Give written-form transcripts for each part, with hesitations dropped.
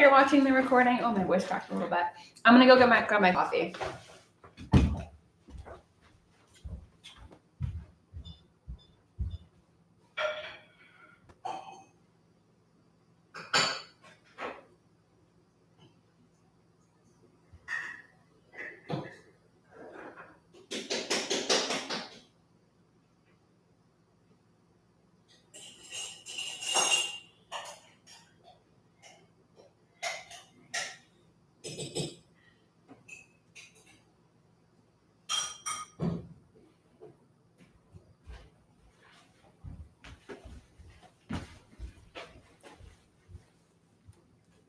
you're watching the recording. Oh, my voice cracked a little bit. I'm gonna go grab my coffee.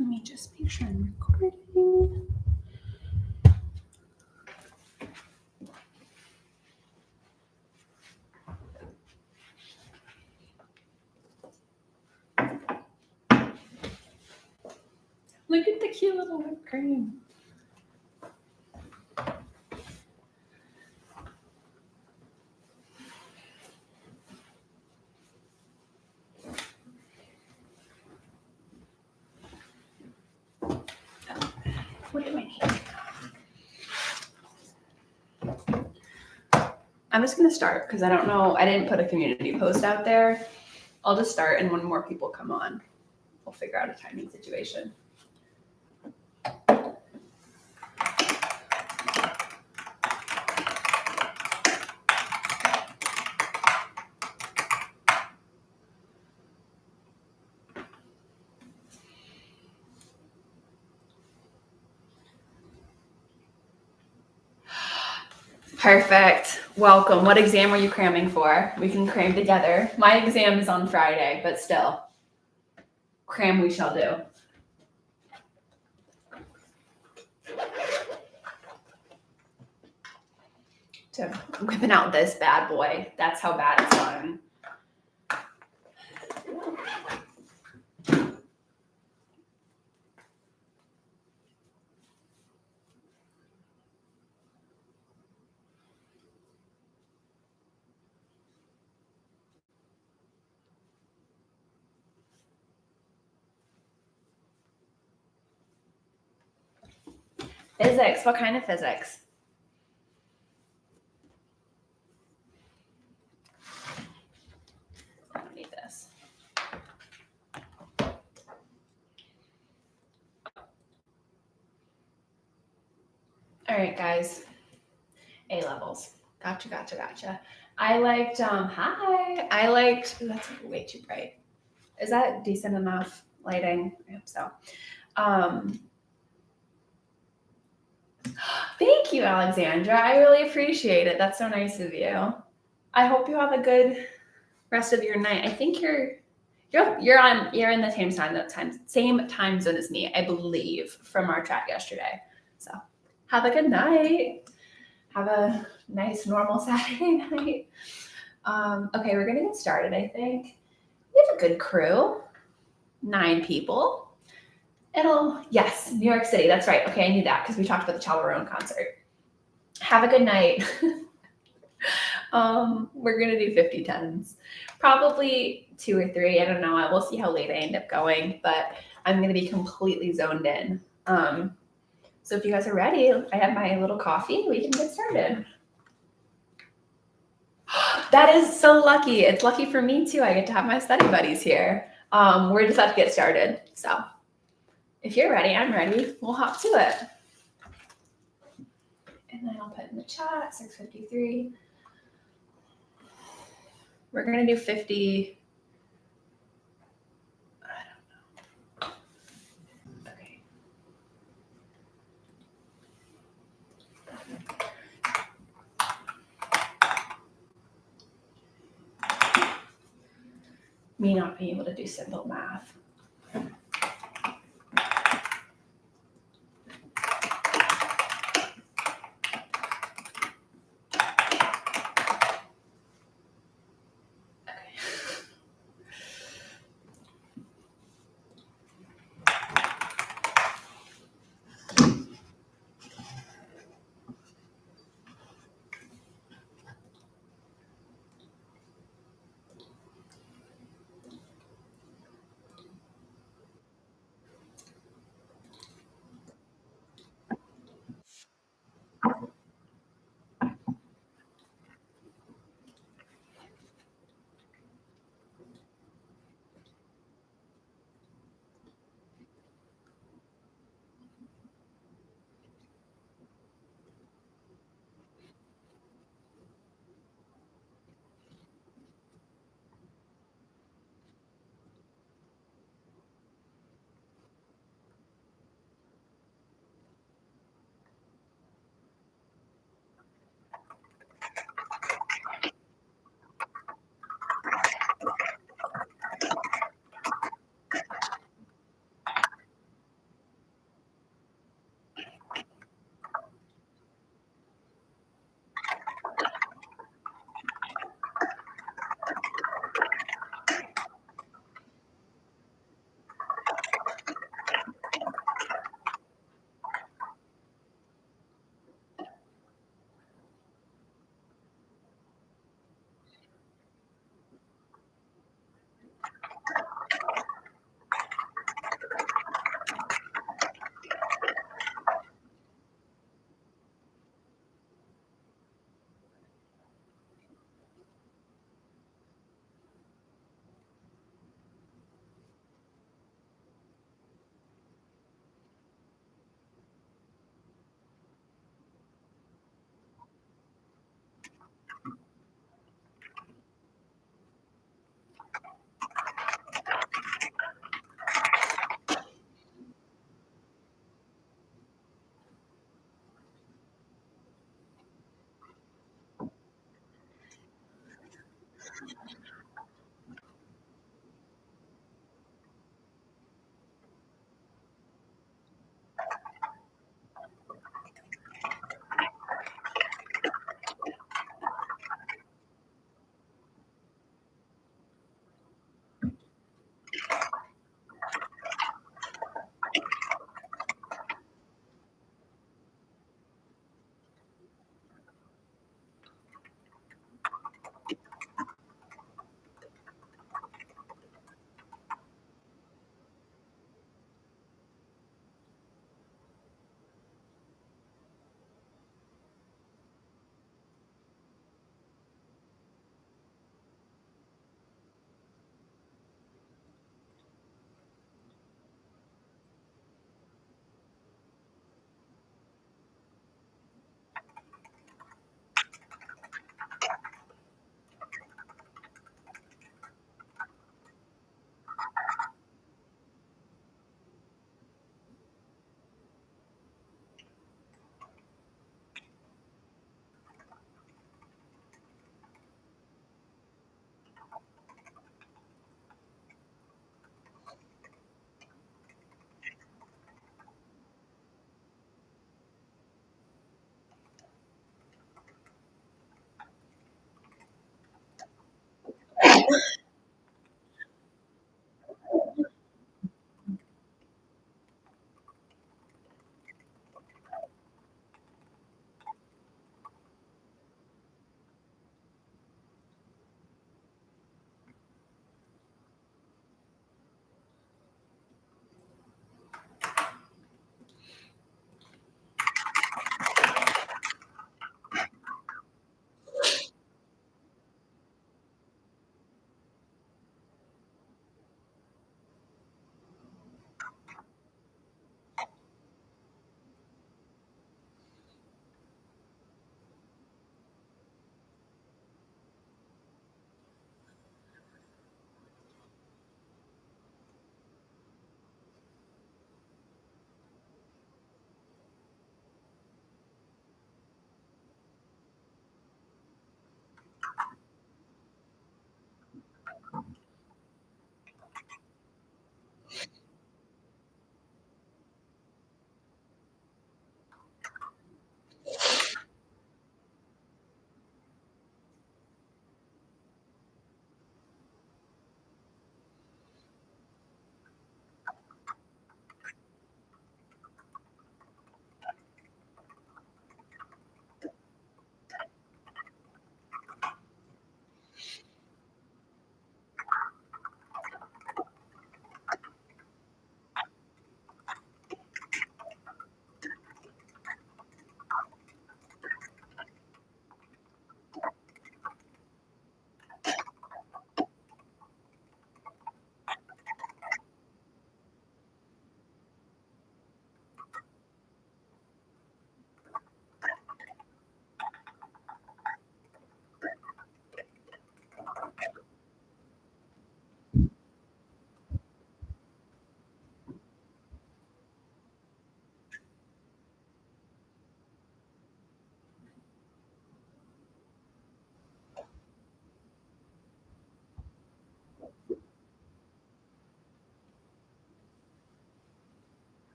Let me just make sure I'm recording. Look at the cute little whipped cream. What do I need? I'm just going to start because I don't know. I didn't put a community post out there. I'll just start, and when more people come on, we'll figure out a timing situation. Perfect. Welcome. What exam were you cramming for? We can cram together. My exam is on Friday, but still, cram we shall do. So I'm whipping out this bad boy. That's how bad it's gotten. Physics. What kind of physics? I don't need this. All right, guys. A levels. Gotcha. I liked, that's way too bright. Is that decent enough lighting? I hope so. Thank you, Alexandra. I really appreciate it. That's so nice of you. I hope you have a good rest of your night. I think you're in the same time zone as me, I believe, from our chat yesterday. So have a good night. Have a nice normal Saturday night. Okay, we're gonna get started, I think. We have a good crew. 9 people. Yes, New York City. That's right. Okay, I knew that because we talked about the Chalarone concert. Have a good night. We're gonna do 50-10s. Probably 2 or 3. I don't know. We'll see how late I end up going, but I'm gonna be completely zoned in. So if you guys are ready, I have my little coffee. We can get started. That is so lucky. It's lucky for me too. I get to have my study buddies here. We're just about to get started. So if you're ready, I'm ready. We'll hop to it. And then I'll put in the chat, 6:53. We're going to do 50. I don't know. Okay. Me not being able to do simple math.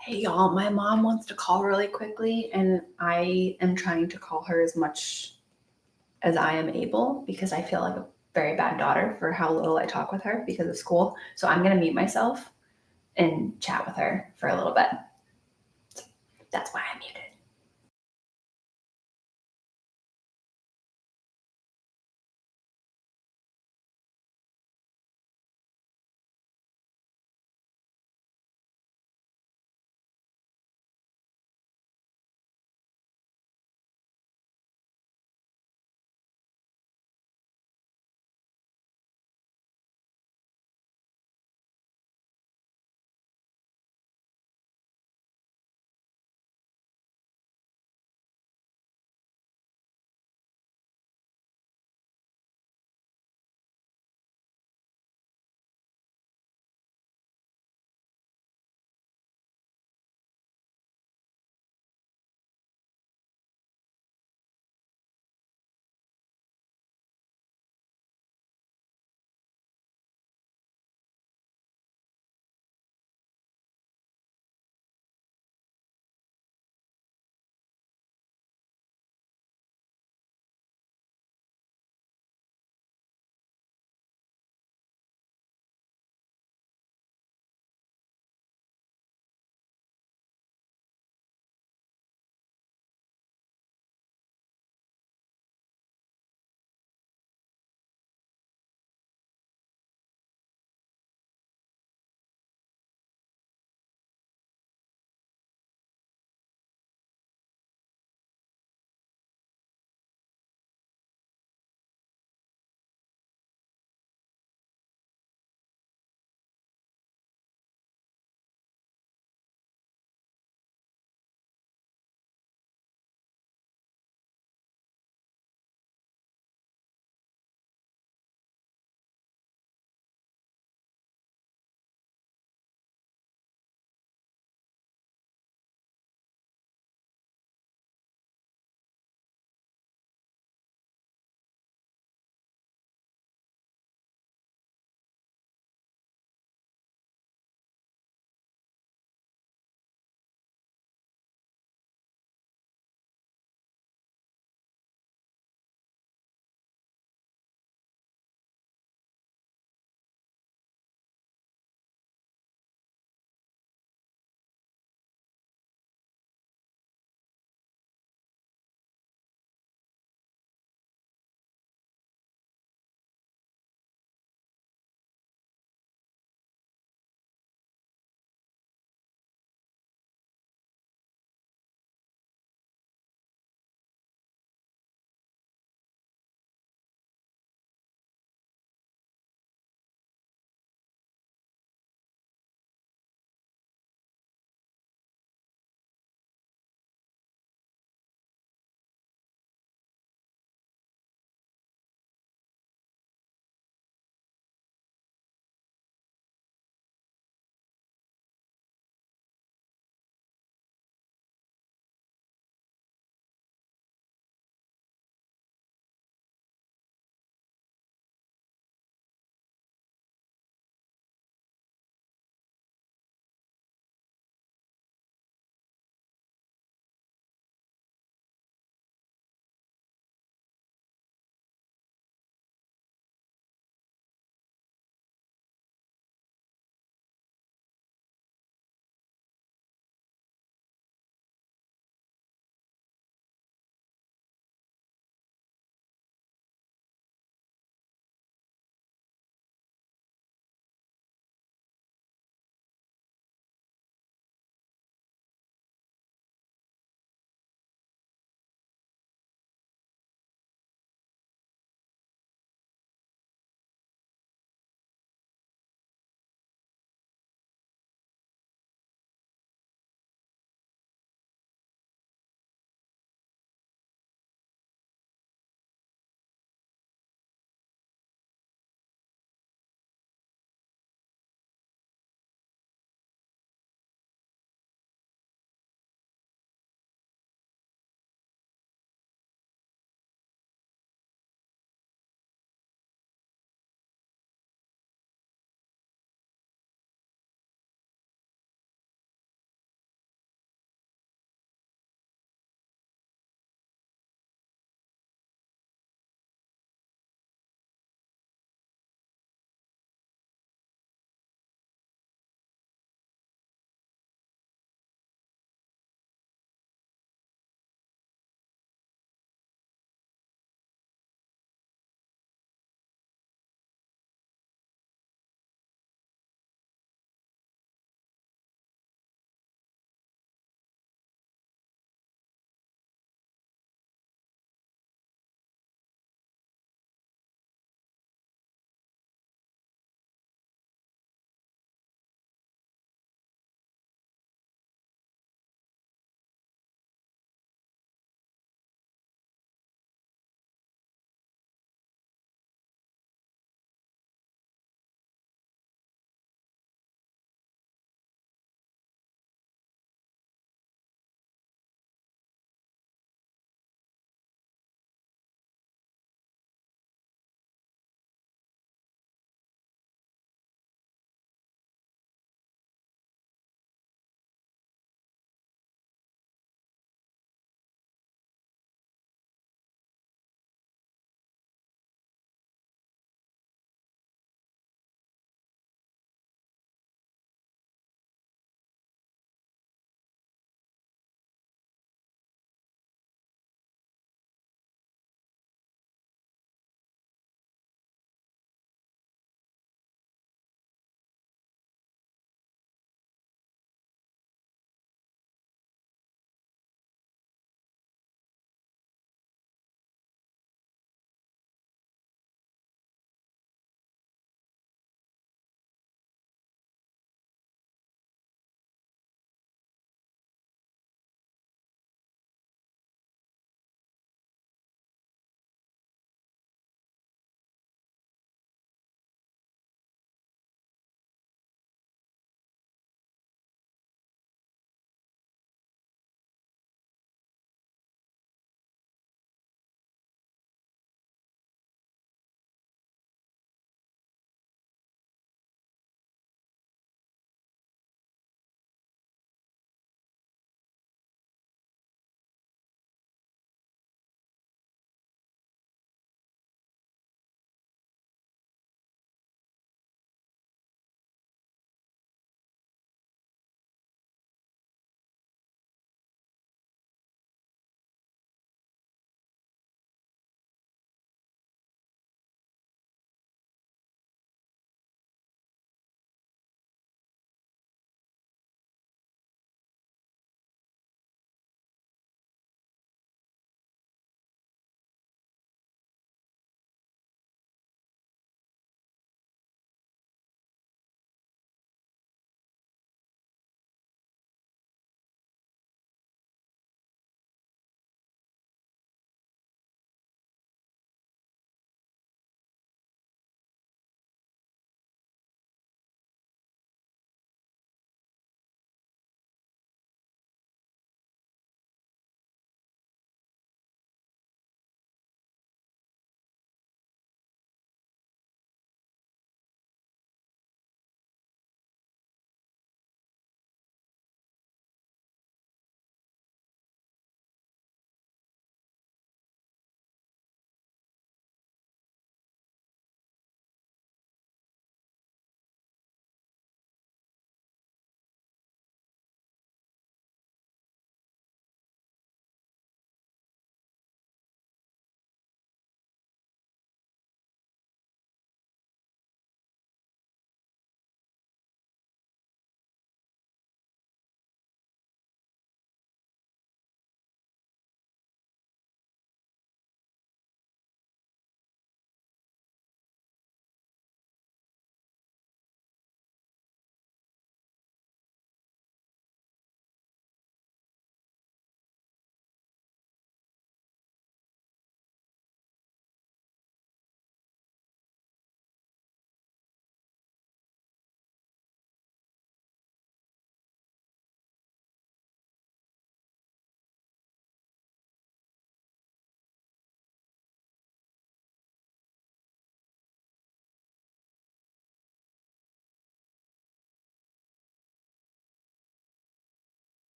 Hey y'all, my mom wants to call really quickly, and I am trying to call her as much as I am able because I feel like a very bad daughter for how little I talk with her because of school. So I'm gonna mute myself and chat with her for a little bit. That's why I'm muted.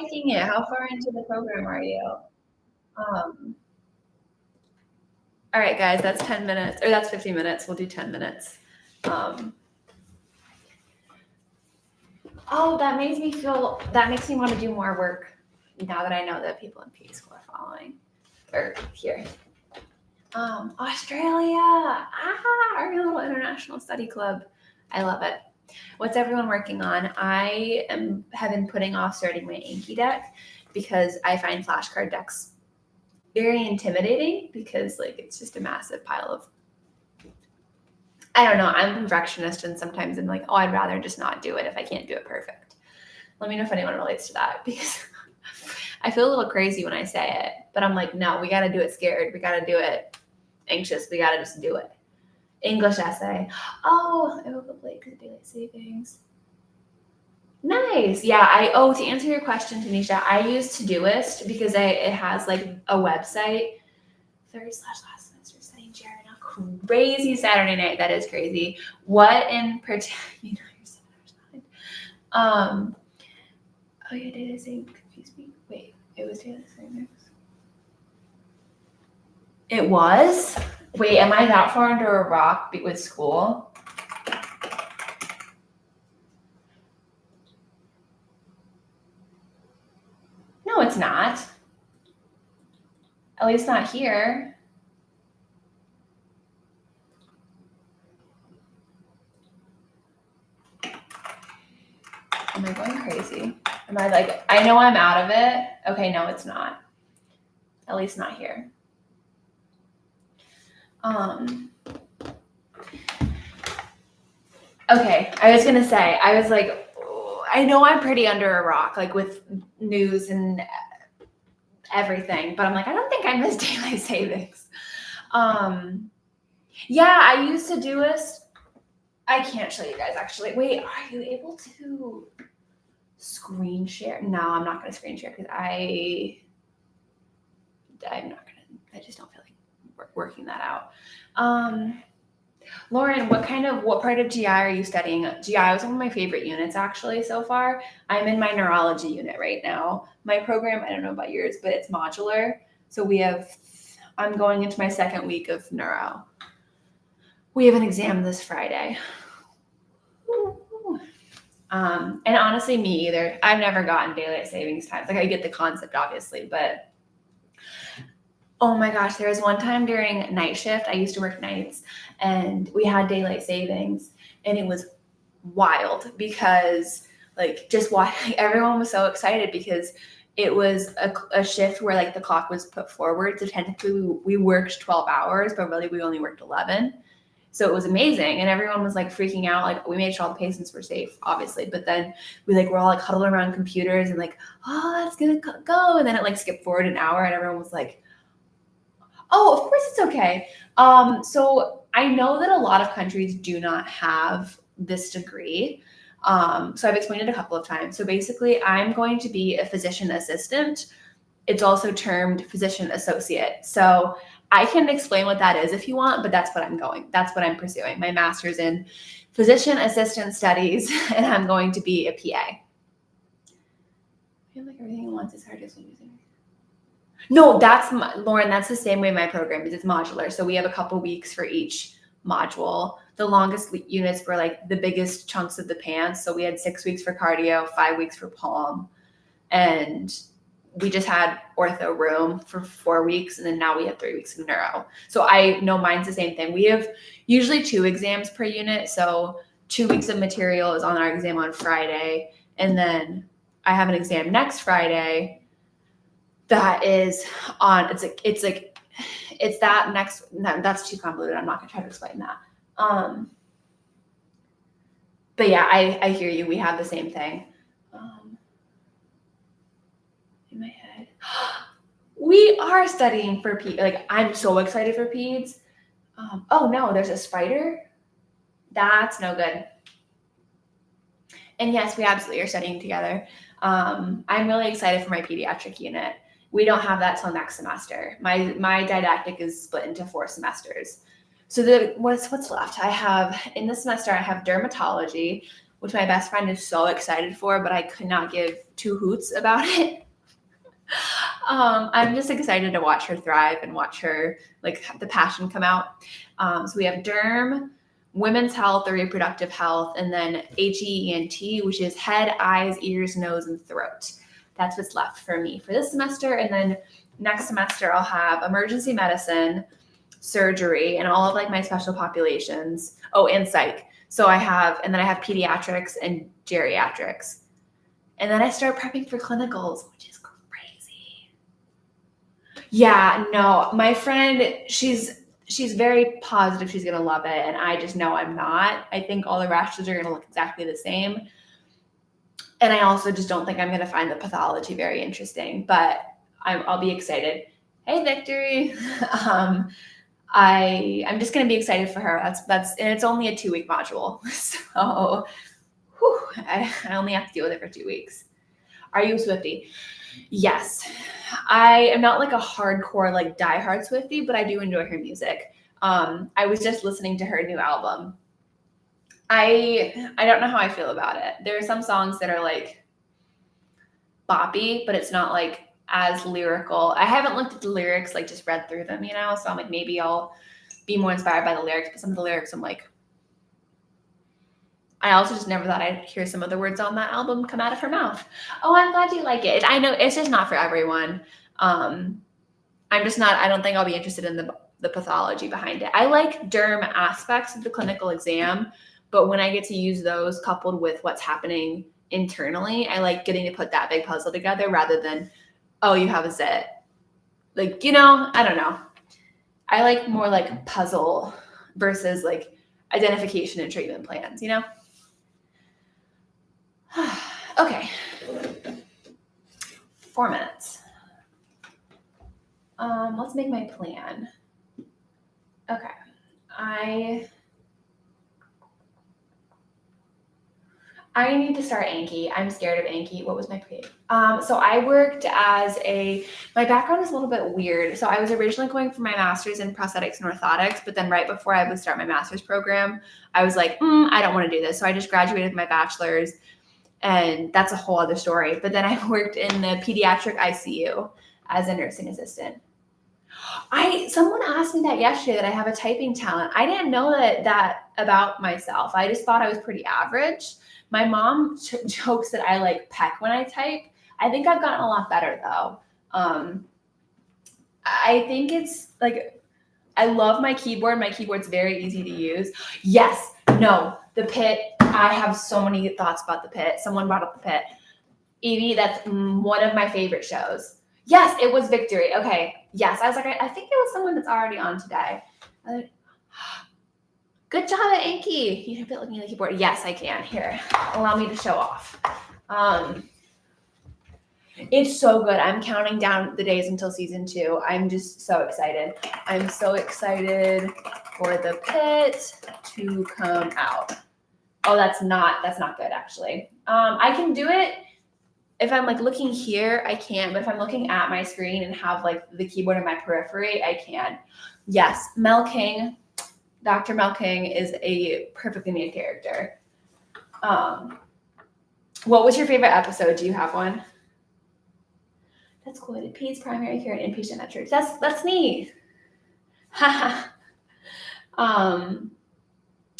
liking it? How far into the program are you? Um, all right, guys, that's 10 minutes, or that's 15 minutes. We'll do 10 minutes. Oh, that makes me want to do more work now that I know that people in PE school are following, or here. Australia, our little international study club. I love it. What's everyone working on? I have been putting off starting my Anki deck because I find flashcard decks very intimidating because like it's just a massive pile of, I don't know, I'm a perfectionist and sometimes I'm like, oh, I'd rather just not do it if I can't do it perfect. Let me know if anyone relates to that because I feel a little crazy when I say it, but I'm like, no, we got to do it scared. We got to do it anxious. We got to just do it. English essay. Oh, I woke up late because of daylight savings. Nice. Yeah. To answer your question, Tanisha, I use Todoist because it has like a website. Third/last semester studying Jared. Crazy Saturday night. That is crazy. What in particular? You know, you're 7 hours behind. Oh yeah, data saving confused me. Wait, it was data savings. It was? Wait, am I that far under a rock with school? No, it's not. At least not here. Am I going crazy? Am I like, I know I'm out of it. Okay, no, it's not. At least not here. Okay, I was gonna say, I was like, I know I'm pretty under a rock, like with news and everything, but I'm like, I don't think I missed daylight savings. Yeah, I used Todoist. I can't show you guys actually. Wait, are you able to screen share? No, I'm not gonna screen share because I'm not gonna, I just don't feel like working that out. Lauren, what part of GI are you studying? GI was one of my favorite units actually so far. I'm in my neurology unit right now. My program, I don't know about yours, but it's modular. So I'm going into my second week of neuro. We have an exam this Friday. And honestly, me either. I've never gotten daylight savings times. Like I get the concept obviously, but oh my gosh, there was one time during night shift, I used to work nights, and we had daylight savings, and it was wild because like just why everyone was so excited because it was a shift where like the clock was put forward. So technically we worked 12 hours, but really we only worked 11. So it was amazing. And everyone was like freaking out. Like we made sure all the patients were safe, obviously. But then we're all like huddled around computers and like, oh, that's going to go. And then it like skipped forward an hour and everyone was like, oh, of course it's okay. So I know that a lot of countries do not have this degree. So I've explained it a couple of times. So basically I'm going to be a physician assistant. It's also termed physician associate. So I can explain what that is if you want, but that's what I'm pursuing. My master's in physician assistant studies, and I'm going to be a PA. I feel like everything at once is hard as losing. No, Lauren, that's the same way my program is. It's modular. So we have a couple weeks for each module. The longest units were like the biggest chunks of the pants. So we had 6 weeks for cardio, 5 weeks for palm, and we just had ortho room for 4 weeks. And then now we have 3 weeks of neuro. So I know mine's the same thing. We have usually 2 exams per unit. So 2 weeks of material is on our exam on Friday. And then I have an exam next Friday that is on, that's too convoluted. I'm not gonna try to explain that. But yeah, I hear you. We have the same thing. In my head, we are studying for peds. Like I'm so excited for peds. Oh no, there's a spider. That's no good. And yes, we absolutely are studying together. I'm really excited for my pediatric unit. We don't have that till next semester. My didactic is split into 4 semesters. So what's left? In this semester, I have dermatology, which my best friend is so excited for, but I could not give two hoots about it. I'm just excited to watch her thrive and watch her, like, the passion come out. So we have derm, women's health or reproductive health, and then HEENT, which is head, eyes, ears, nose, and throat. That's what's left for me for this semester. And then next semester, I'll have emergency medicine, surgery, and all of like my special populations. Oh, and psych. So I have pediatrics and geriatrics. And then I start prepping for clinicals, which is crazy. Yeah, no, my friend, she's very positive she's gonna love it, and I just know I'm not. I think all the rashes are gonna look exactly the same. And I also just don't think I'm gonna find the pathology very interesting, but I'll be excited. Hey, Victory. I'm just gonna be excited for her. That's and it's only a 2-week module, so I only have to deal with it for 2 weeks. Are you a Swiftie? Yes. I am not like a hardcore, like diehard Swiftie, but I do enjoy her music. I was just listening to her new album. I don't know how I feel about it. There are some songs that are like boppy, but it's not like as lyrical. I haven't looked at the lyrics, like just read through them, so I'm like, maybe I'll be more inspired by the lyrics, but some of the lyrics I'm like, I also just never thought I'd hear some of the words on that album come out of her mouth. Oh, I'm glad you like it. I know it's just not for everyone. I don't think I'll be interested in the pathology behind it. I like derm aspects of the clinical exam, but when I get to use those coupled with what's happening internally, I like getting to put that big puzzle together rather than, oh, you have a zit. Like, I don't know. I like more like puzzle versus like identification and treatment plans, Okay. 4 minutes. Let's make my plan. Okay. I need to start Anki. I'm scared of Anki. What was my pre? So I worked my background is a little bit weird. So I was originally going for my master's in prosthetics and orthotics, but then right before I would start my master's program, I was like, I don't want to do this. So I just graduated my bachelor's, and that's a whole other story. But then I worked in the pediatric ICU as a nursing assistant. Someone asked me that yesterday, that I have a typing talent. I didn't know that about myself. I just thought I was pretty average. My mom jokes that I like peck when I type. I think I've gotten a lot better though. I think it's like, I love my keyboard. My keyboard's very easy to use. Yes, no, the pit. I have so many thoughts about the pit. Someone brought up the pit. Evie, that's one of my favorite shows. Yes, it was Victory. Okay. Yes, I was like, I think it was someone that's already on today. Good job at Anki. You can be looking at the keyboard. Yes, I can. Here, allow me to show off. It's so good. I'm counting down the days until season 2. I'm just so excited. I'm so excited for the pit to come out. Oh, that's not good actually. I can do it if I'm like looking here, I can, but if I'm looking at my screen and have like the keyboard in my periphery, I can. Yes, Mel King, Dr. Mel King is a perfectly made character. What was your favorite episode? Do you have one? That's cool. It pays primary care and inpatient metrics. That's neat.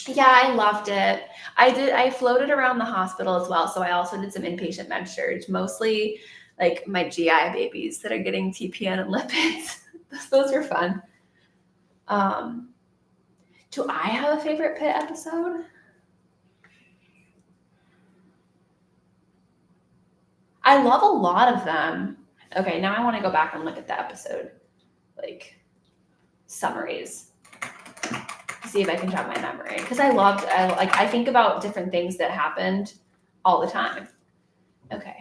Yeah, I loved it. I floated around the hospital as well. So I also did some inpatient med surg, mostly like my GI babies that are getting TPN and lipids. Those were fun. Do I have a favorite pit episode? I love a lot of them. Okay, now I want to go back and look at the episode, like summaries. See if I can jog my memory, because I think about different things that happened all the time. Okay.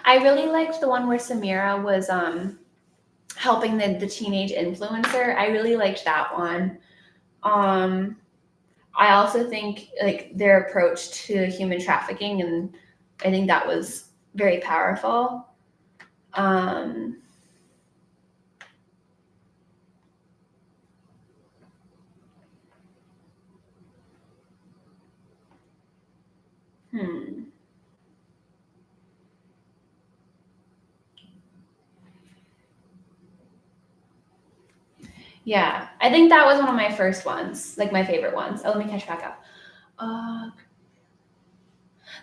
I really liked the one where Samira was helping the teenage influencer. I really liked that one. I also think like their approach to human trafficking, and I think that was very powerful. Um, hmm. Yeah, I think that was one of my first ones, like my favorite ones. Oh, let me catch back up. Uh,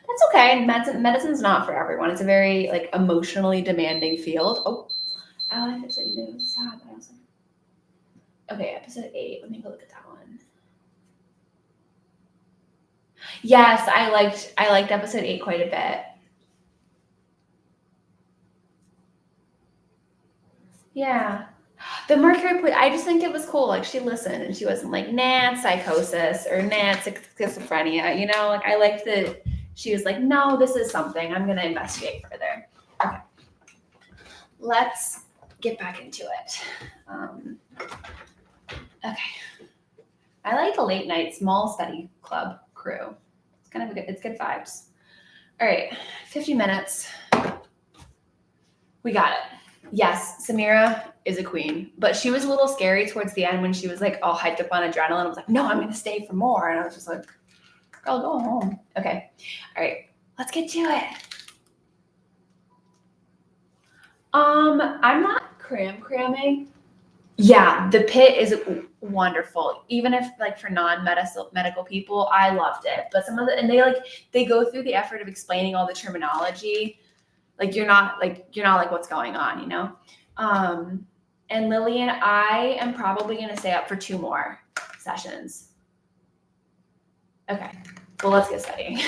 that's okay. Medicine's not for everyone. It's a very like emotionally demanding field. Oh, I like episode 8. It was sad, but I was like, okay, episode 8. Let me go look at that one. Yes, I liked episode 8 quite a bit. Yeah. The Mercury play, I just think it was cool. Like she listened and she wasn't like, nah, it's psychosis or nah, it's schizophrenia. You know, like I liked that she was like, no, this is something. I'm gonna investigate further. Okay. Let's get back into it. Okay. I like a late night small study club crew. It's kind of it's good vibes. All right, 50 minutes. We got it. Yes, Samira is a queen, but she was a little scary towards the end when she was like all hyped up on adrenaline. I was like, no, I'm going to stay for more. And I was just like, girl, go home. Okay. All right, let's get to it. I'm not cramming. Yeah, the pit is wonderful. Even if like for non-medical people, I loved it. But some of the, and they go through the effort of explaining all the terminology. Like you're not like what's going on, you know? And Lillian, I am probably going to stay up for 2 more sessions. Okay. Well, let's get studying.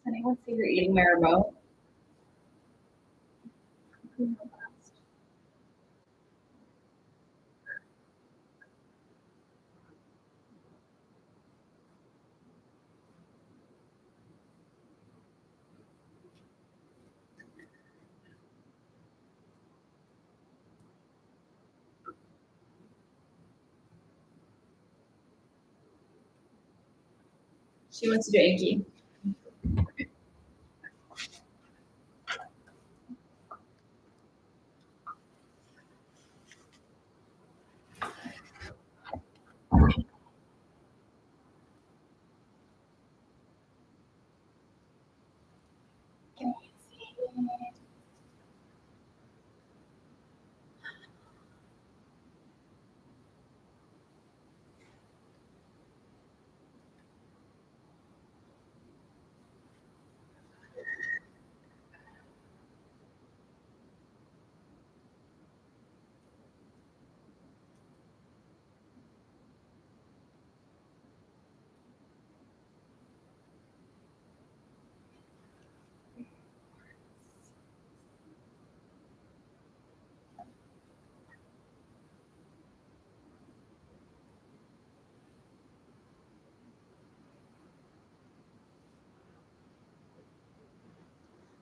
Anyone see you're eating my remote? She wants to do Inky.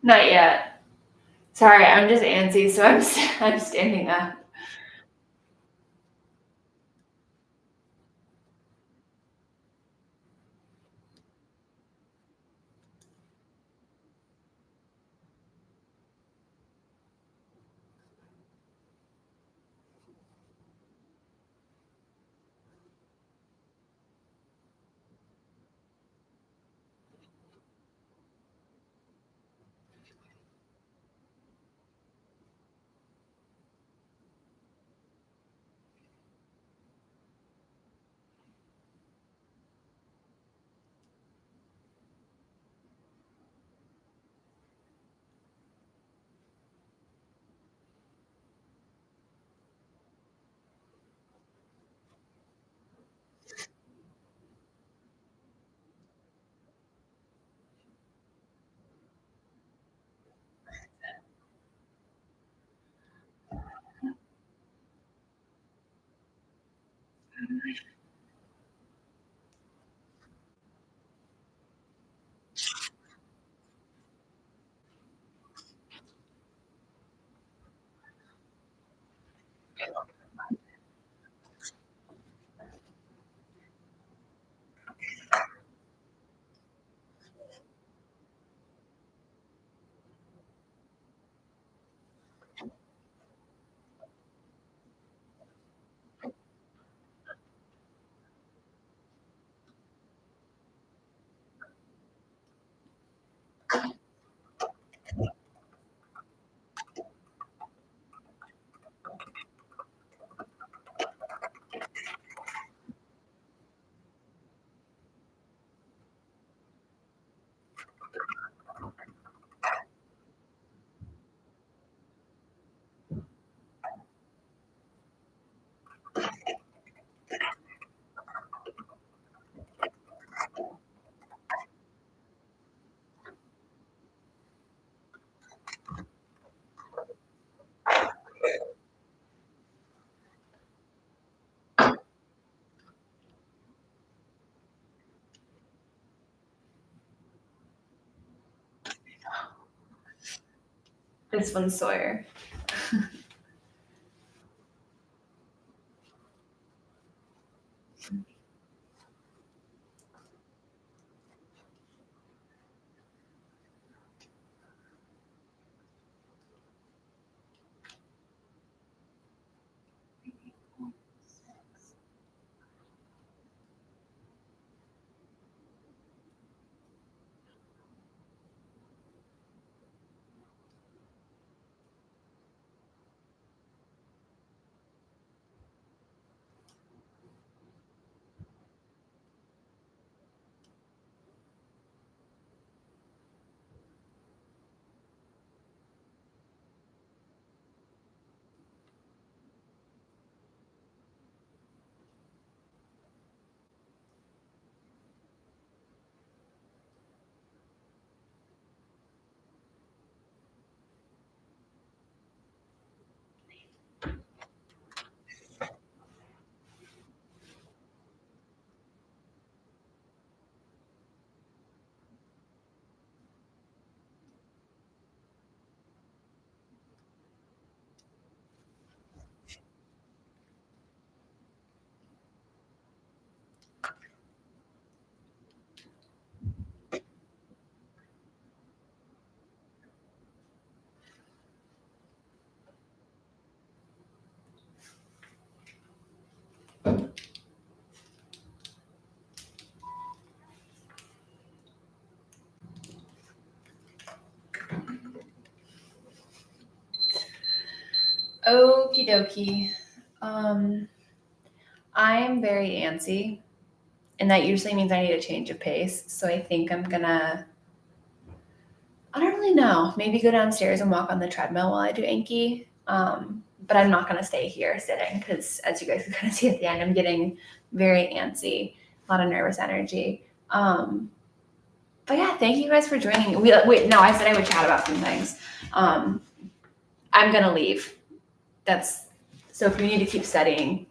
Not yet. Sorry, I'm just antsy, so I'm standing up. This one's Sawyer. Okie dokie. I'm very antsy, and that usually means I need a change of pace. So I think I'm gonna, I don't really know, maybe go downstairs and walk on the treadmill while I do Anki. But I'm not gonna stay here sitting because, as you guys can kind of see at the end, I'm getting very antsy, a lot of nervous energy. But yeah, thank you guys for joining. Wait, no, I said I would chat about some things. I'm gonna leave. So if you need to keep studying,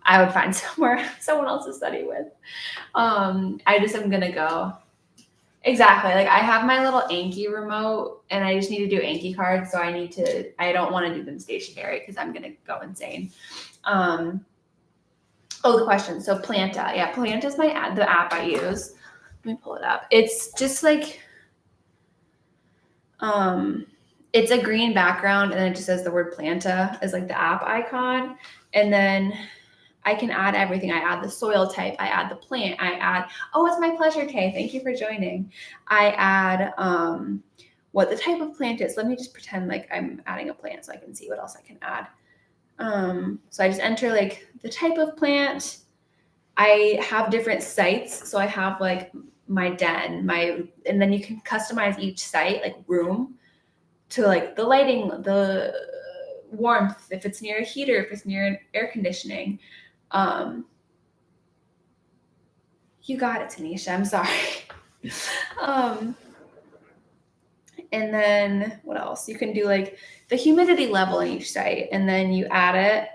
I would find someone else to study with. I just am gonna go. Exactly. Like I have my little Anki remote and I just need to do Anki cards. So I don't want to do them stationary because I'm going to go insane. The question. So Planta. Yeah, Planta is the app I use. Let me pull it up. It's just like, it's a green background and then it just says the word Planta as like the app icon. And then I can add everything. I add the soil type. I add the plant. Oh, it's my pleasure, Kay. Thank you for joining. I add what the type of plant is. Let me just pretend like I'm adding a plant so I can see what else I can add. So I just enter like the type of plant. I have different sites. So I have like my den, and then you can customize each site, like room, to like the lighting, the warmth, if it's near a heater, if it's near an air conditioning. You got it, Tanisha. I'm sorry. And then what else? You can do like the humidity level in each site, and then you add it,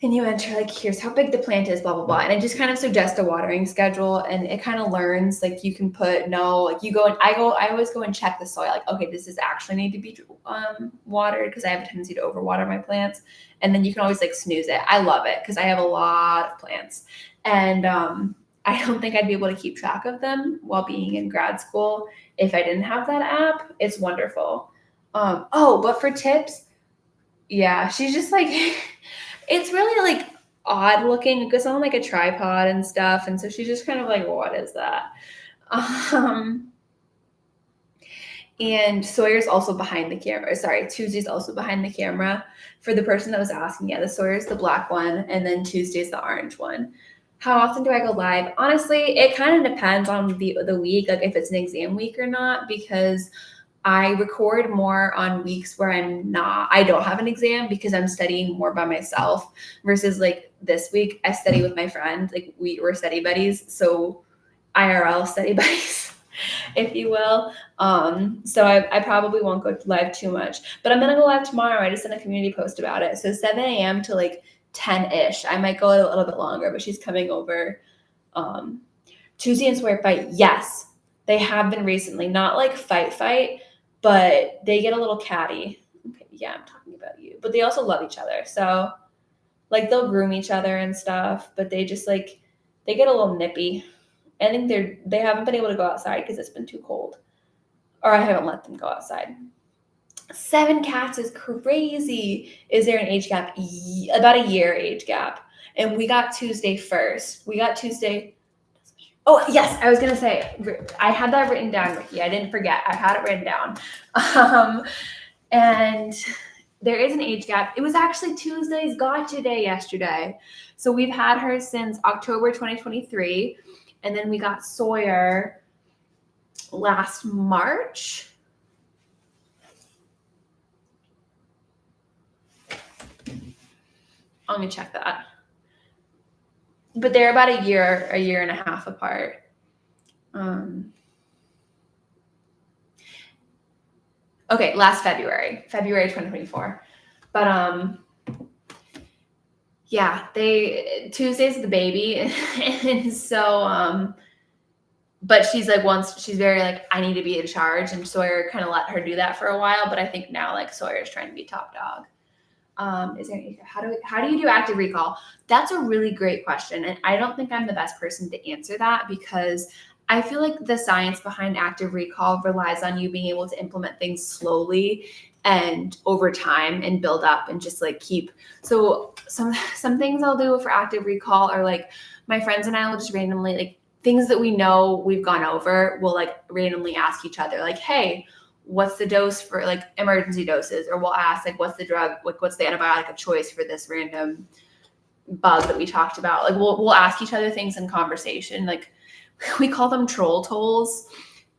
and you enter like here's how big the plant is, blah blah blah, and it just kind of suggests a watering schedule, and it kind of learns like you can put no, like you go and I always go and check the soil, like okay, does this actually need to be watered because I have a tendency to overwater my plants, and then you can always like snooze it. I love it because I have a lot of plants, and I don't think I'd be able to keep track of them while being in grad school if I didn't have that app. It's wonderful. But for tips, yeah, she's just like, it's really like odd looking. It goes on like a tripod and stuff. And so she's just kind of like, what is that? And Sawyer's also behind the camera. Sorry, Tuesday's also behind the camera. For the person that was asking, yeah, the Sawyer's the black one, and then Tuesday's the orange one. How often do I go live? Honestly, it kind of depends on the week, like if it's an exam week or not, because I record more on weeks where I don't have an exam because I'm studying more by myself versus like this week I study with my friend. Like we're study buddies. So IRL study buddies, if you will. So I probably won't go live too much, but I'm going to go live tomorrow. I just sent a community post about it. So 7 a.m. to like 10-ish. I might go a little bit longer, but she's coming over. Tuesday and Swear Fight. Yes, they have been recently, not like fight, but they get a little catty. Okay, yeah, I'm talking about you. But they also love each other. So like they'll groom each other and stuff, but they just like, they get a little nippy. I think they haven't been able to go outside because it's been too cold. Or I haven't let them go outside. 7 cats is crazy. Is there an age gap? About a year age gap. And we got Tuesday first. Oh, yes. I was going to say, I had that written down, Ricky. I didn't forget. I had it written down. And there is an age gap. It was actually Tuesday's gotcha day yesterday. So we've had her since October 2023. And then we got Sawyer last March. Let me check that. But they're about a year and a half apart. Okay, last February 2024. But yeah, Tuesday's the baby, and so but she's very like, I need to be in charge, and Sawyer kind of let her do that for a while. But I think now like Sawyer's trying to be top dog. Is there how do you do active recall? That's a really great question, and I don't think I'm the best person to answer that because I feel like the science behind active recall relies on you being able to implement things slowly and over time and build up and just like keep. So some things I'll do for active recall are like my friends and I will just randomly like things that we know we've gone over. We'll like randomly ask each other like, hey, what's the dose for like emergency doses, or we'll ask like, what's the drug, like what's the antibiotic of choice for this random bug that we talked about. Like we'll ask each other things in conversation. Like we call them troll tolls.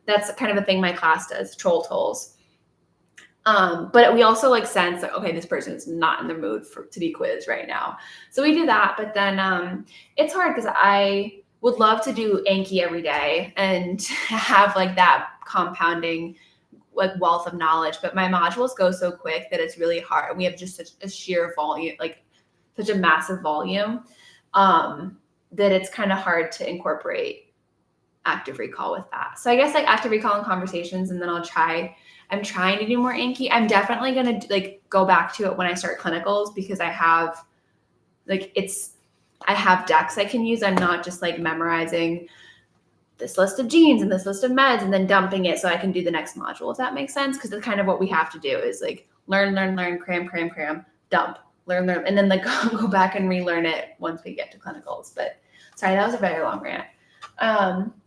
That's kind of a thing my class does, troll tolls. But we also like sense like, okay, this person is not in the mood to be quizzed right now. So we do that, but then it's hard because I would love to do Anki every day and have like that compounding like wealth of knowledge, but my modules go so quick that it's really hard. We have just such a sheer volume, like such a massive volume, that it's kind of hard to incorporate active recall with that. So I guess like active recall and conversations, and then I'm trying to do more Anki. I'm definitely going to like go back to it when I start clinicals, because I have decks I can use. I'm not just like memorizing this list of genes and this list of meds and then dumping it so I can do the next module, if that makes sense. Because that's kind of what we have to do is like learn, cram, dump, learn, and then like go back and relearn it once we get to clinicals. But sorry, that was a very long rant.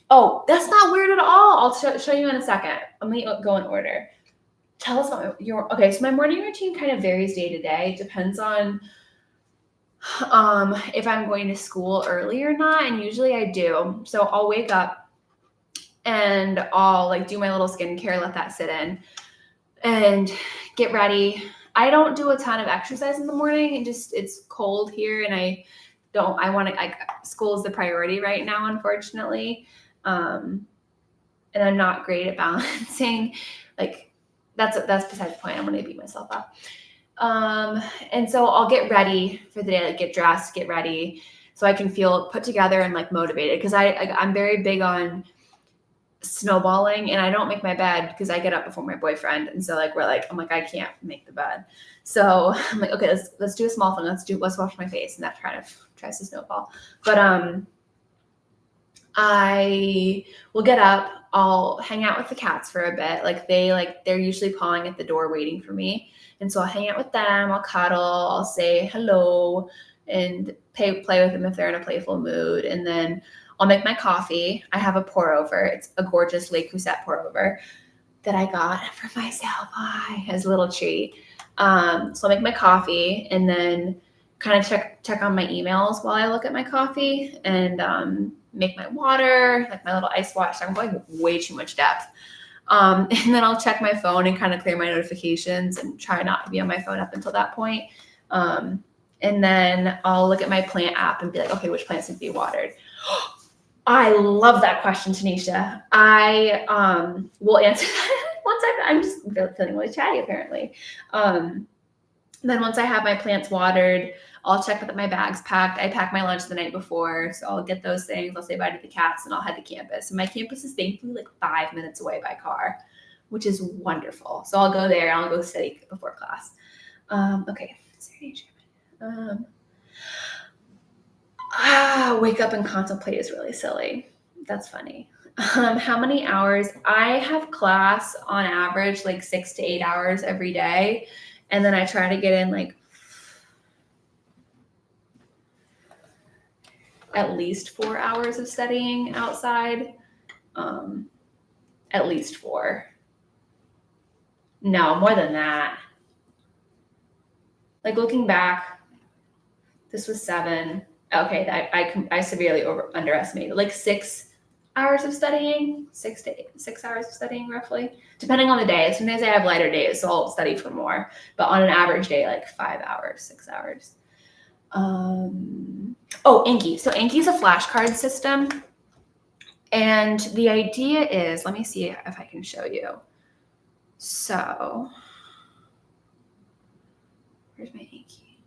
Oh, that's not weird at all. I'll show you in a second. Let me go in order. Tell us about okay. So my morning routine kind of varies day to day. It depends on if I'm going to school early or not. And usually I do. So I'll wake up and I'll like do my little skincare, let that sit in and get ready. I don't do a ton of exercise in the morning. It's cold here and school is the priority right now, unfortunately. And I'm not great at balancing. Like that's besides the point. I'm going to beat myself up. And so I'll get ready for the day, like get dressed, get ready so I can feel put together and like motivated. Cause I'm very big on snowballing, and I don't make my bed because I get up before my boyfriend. And so like, I'm like, I can't make the bed. So I'm like, okay, let's do a small thing. Let's wash my face. And that kind of tries to snowball. But, I will get up, I'll hang out with the cats for a bit. They're usually pawing at the door waiting for me. And so I'll hang out with them, I'll cuddle, I'll say hello and play with them if they're in a playful mood. And then I'll make my coffee. I have a pour over. It's a gorgeous Le Creuset pour over that I got for myself as a little treat. So I'll make my coffee and then kind of check on my emails while I look at my coffee, and make my water, like my little ice wash. I'm going way too much depth. And then I'll check my phone and kind of clear my notifications and try not to be on my phone up until that point. And then I'll look at my plant app and be like, okay, which plants need to be watered? I love that question, Tanisha. I will answer that once I'm just feeling really chatty apparently. Then once I have my plants watered, I'll check that my bag's packed. I pack my lunch the night before, so I'll get those things. I'll say bye to the cats, and I'll head to campus. And my campus is thankfully like 5 minutes away by car, which is wonderful. So I'll go there. I'll go study before class. Okay. Wake up and contemplate is really silly. That's funny. How many hours? I have class on average like 6 to 8 hours every day. And then I try to get in like at least 4 hours of studying outside. At least 4. No, more than that. Like looking back, this was 7. Okay, I severely underestimated. Like 6 hours of studying, 6 hours of studying roughly, depending on the day. Some days I have lighter days, so I'll study for more. But on an average day, like 5 hours, 6 hours. Anki. So Anki is a flashcard system. And the idea is, let me see if I can show you. So, where's my Anki?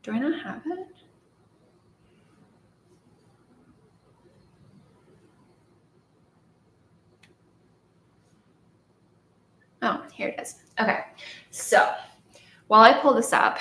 Do I not have it? Oh, here it is. Okay. So while I pull this up,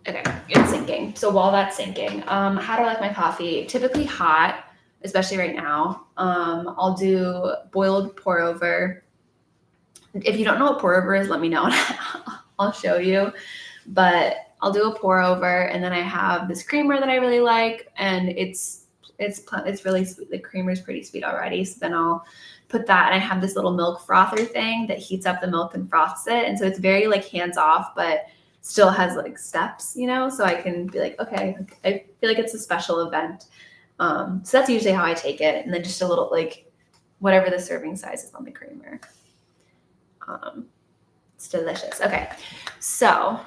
okay, it's sinking. So while that's sinking, how do I like my coffee? Typically hot, especially right now. I'll do boiled pour over. If you don't know what pour over is, let me know and I'll show you. But I'll do a pour over, and then I have this creamer that I really like, and it's really sweet. The creamer is pretty sweet already. So then I'll put that, and I have this little milk frother thing that heats up the milk and froths it, and so it's very like hands off, but still has like steps, you know. So I can be like, okay, I feel like it's a special event. So that's usually how I take it, and then just a little like whatever the serving size is on the creamer. It's delicious. Okay, so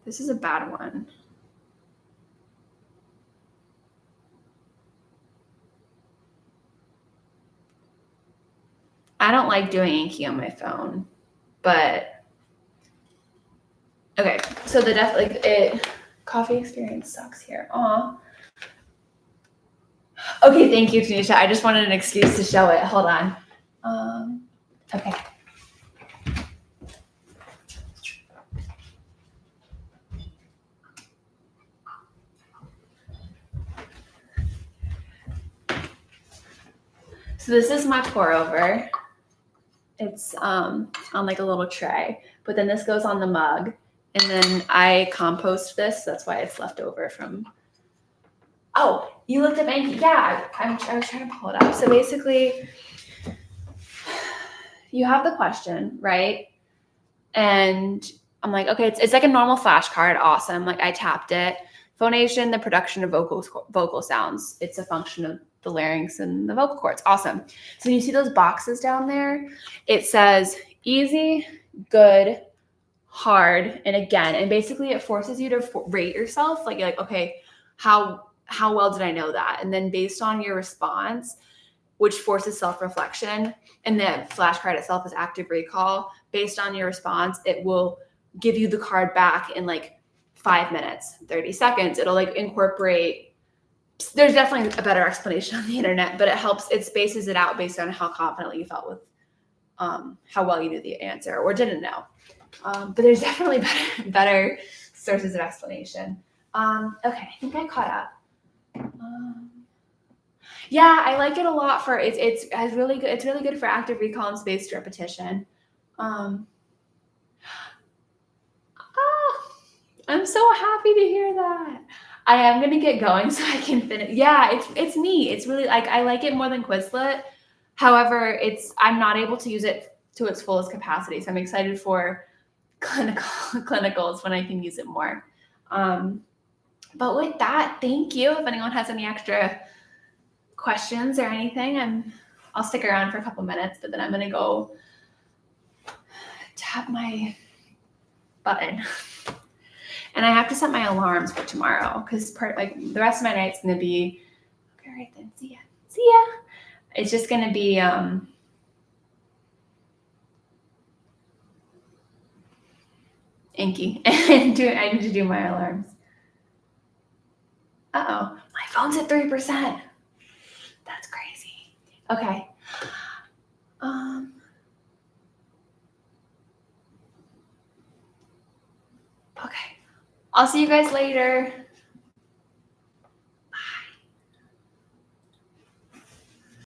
this is a bad one. I don't like doing Anki on my phone, but okay. So coffee experience sucks here. Aw. Okay, thank you, Tanisha. I just wanted an excuse to show it. Hold on. Okay. So this is my pour over. It's on like a little tray, but then this goes on the mug, and then I compost this. That's why it's left over from. Oh, you looked up Anki? Yeah, I was trying to pull it up. So basically, you have the question, right? And I'm like, okay, it's like a normal flashcard. Awesome. Like I tapped it. Phonation, the production of vocal sounds. It's a function of the larynx and the vocal cords. Awesome. So you see those boxes down there? It says easy, good, hard, and again. And basically it forces you to rate yourself. Like you're like, okay, how well did I know that? And then based on your response, which forces self-reflection, and the flashcard itself is active recall. Based on your response, it will give you the card back in like 5 minutes, 30 seconds. It'll like incorporate. There's definitely a better explanation on the internet, but it spaces it out based on how confidently you felt with how well you knew the answer or didn't know. But there's definitely better sources of explanation. Okay, I think I caught up. Yeah, I like it a lot for it's really good. It's really good for active recall and spaced repetition. I'm so happy to hear that. I am gonna get going so I can finish. Yeah, it's neat. It's really like I like it more than Quizlet. However, I'm not able to use it to its fullest capacity. So I'm excited for clinicals when I can use it more. But with that, thank you. If anyone has any extra questions or anything, I'll stick around for a couple minutes, but then I'm gonna go tap my button. And I have to set my alarms for tomorrow because the rest of my night's gonna be okay. Right then, see ya. It's just gonna be Anki. I need to do my alarms. Uh-oh, my phone's at 3%. That's crazy. Okay. Okay. I'll see you guys later.